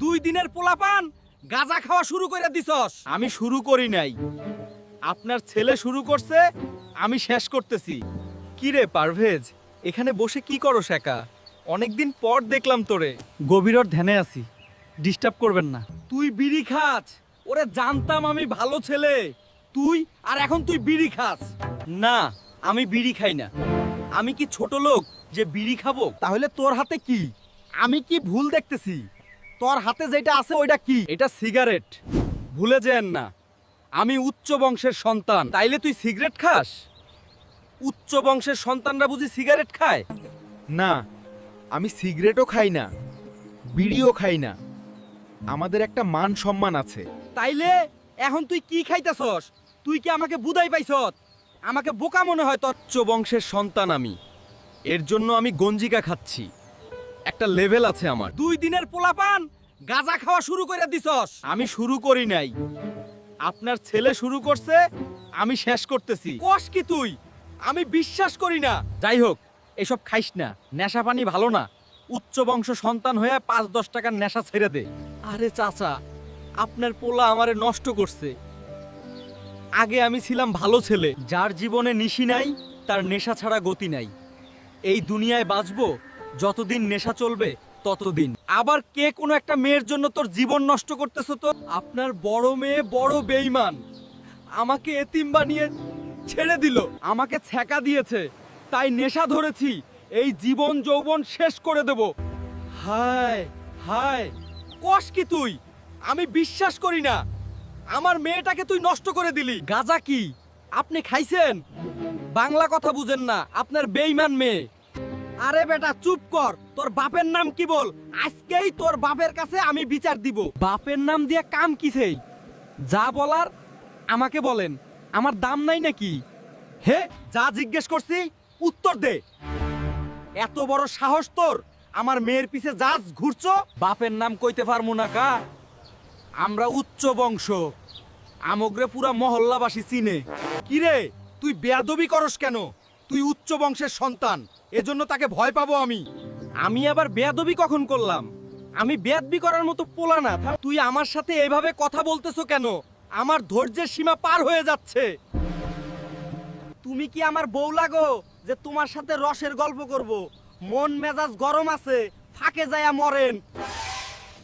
2 দিনের পোলাপান গাঁজা খাওয়া শুরু করে দিছস। আমি শুরু করি নাই, আপনার ছেলে শুরু করছে, আমি শেষ করতেছি। কি রে পারভেজ, এখানে বসে কি করস একা? অনেকদিন পর দেখলাম তোরে। গভীর ধ্যানে আছি, ডিস্টার্ব করবেন না। তুই বিড়ি খাস? ওরে জানতাম আমি ভালো ছেলে তুই, আর এখন তুই বিড়ি খাস? না, আমি বিড়ি খাই না। আমি কি ছোট লোক যে বিড়ি খাবো? তাহলে তোর হাতে কি? আমি কি ভুল দেখতেছি? তোর হাতে যেটা আছে ওইটা কি? এটা সিগারেট। ভুলে যেন না, আমি উচ্চ বংশের সন্তান। তাইলে তুই সিগারেট খাস? উচ্চ বংশের সন্তানরা বুঝি সিগারেট খায়? না, আমি সিগারেটও খাই না, বিড়িও খাই না। আমাদের একটা মান সম্মান আছে। তাইলে এখন তুই কি খাইতেছস? তুই কি আমাকে বুঝাই পাইছত? আমাকে বোকা মনে হয় তোর? উচ্চ বংশের সন্তান আমি, এর জন্য আমি গঞ্জিকা খাচ্ছি। একটা লেভেল আছে আমার। 2 দিনের পোলাপান গাঁজা খাওয়া শুরু করে দিছস। আমি শুরু করি নাই, আপনার ছেলে শুরু করছে, আমি শেষ করতেছি। কস কি তুই? আমি বিশ্বাস করি না। যাই হোক, এসব খাইস না, নেশা পানি ভালো না। উচ্চ বংশ সন্তান হয়ে 5-10 টাকার নেশা ছেড়ে দে। আরে চাচা, আপনার পোলা আমারে নষ্ট করছে। আগে আমি ছিলাম ভালো ছেলে, যার জীবনে নিশি নাই, তার নেশা ছাড়া গতি নাই। এই দুনিয়ায় বাঁচবো যতদিন নেশা চলবে ততদিন। আবার কে কোনো একটা মেয়ের জন্য তোর জীবন নষ্ট করতেছো? তো আপনার বড় মেয়ে বড় বেঈমান, আমাকে এতিম বানিয়ে ছেড়ে দিল, আমাকে ছ্যাঁকা দিয়েছে, তাই নেশা ধরেছি, এই জীবন যৌবন শেষ করে দেব। হায় হায়, কস কি তুই? আমি বিশ্বাস করি না, আমার মেয়েটাকে তুই নষ্ট করে দিলি। গাজা কি আপনি খাইছেন? বাংলা কথা বুঝেন না, আপনার বেঈমান মেয়ে। আরে বেটা চুপ কর, তোর বাপের নাম কি বল? আজকেই তোর বাপের কাছে আমি বিচার দিব। বাপের নাম দিয়ে কাম কিছেই? যা বলার আমাকে বলেন, আমার দাম নাই নাকি? হে, যা জিজ্ঞেস করছি উত্তর দে। এত বড় সাহস তোর, আমার মেয়ের পিছে যাস ঘুরছো? বাপের নাম কইতে পারমু না কা? আমরা উচ্চ বংশ, আমগরে পুরা মহল্লাবাসী চিনে। কিরে, তুই বেয়াদবি করস কেন? তুই উচ্চ বংশের সন্তান, এজন্য তাকে ভয় পাবো আমি। আমি আবার বেয়াদবি কখন করলাম? আমি বেয়াদবি করার মতো পোলা না। তুই আমার সাথে এভাবে কথা বলতেছো কেন? আমার ধৈর্যের সীমা পার হয়ে যাচ্ছে। তুমি কি আমার বউ লাগো যে তোমার সাথে রসের গল্প করব? মন মেজাজ গরম আছে, ফাঁকে যায়া মরেন।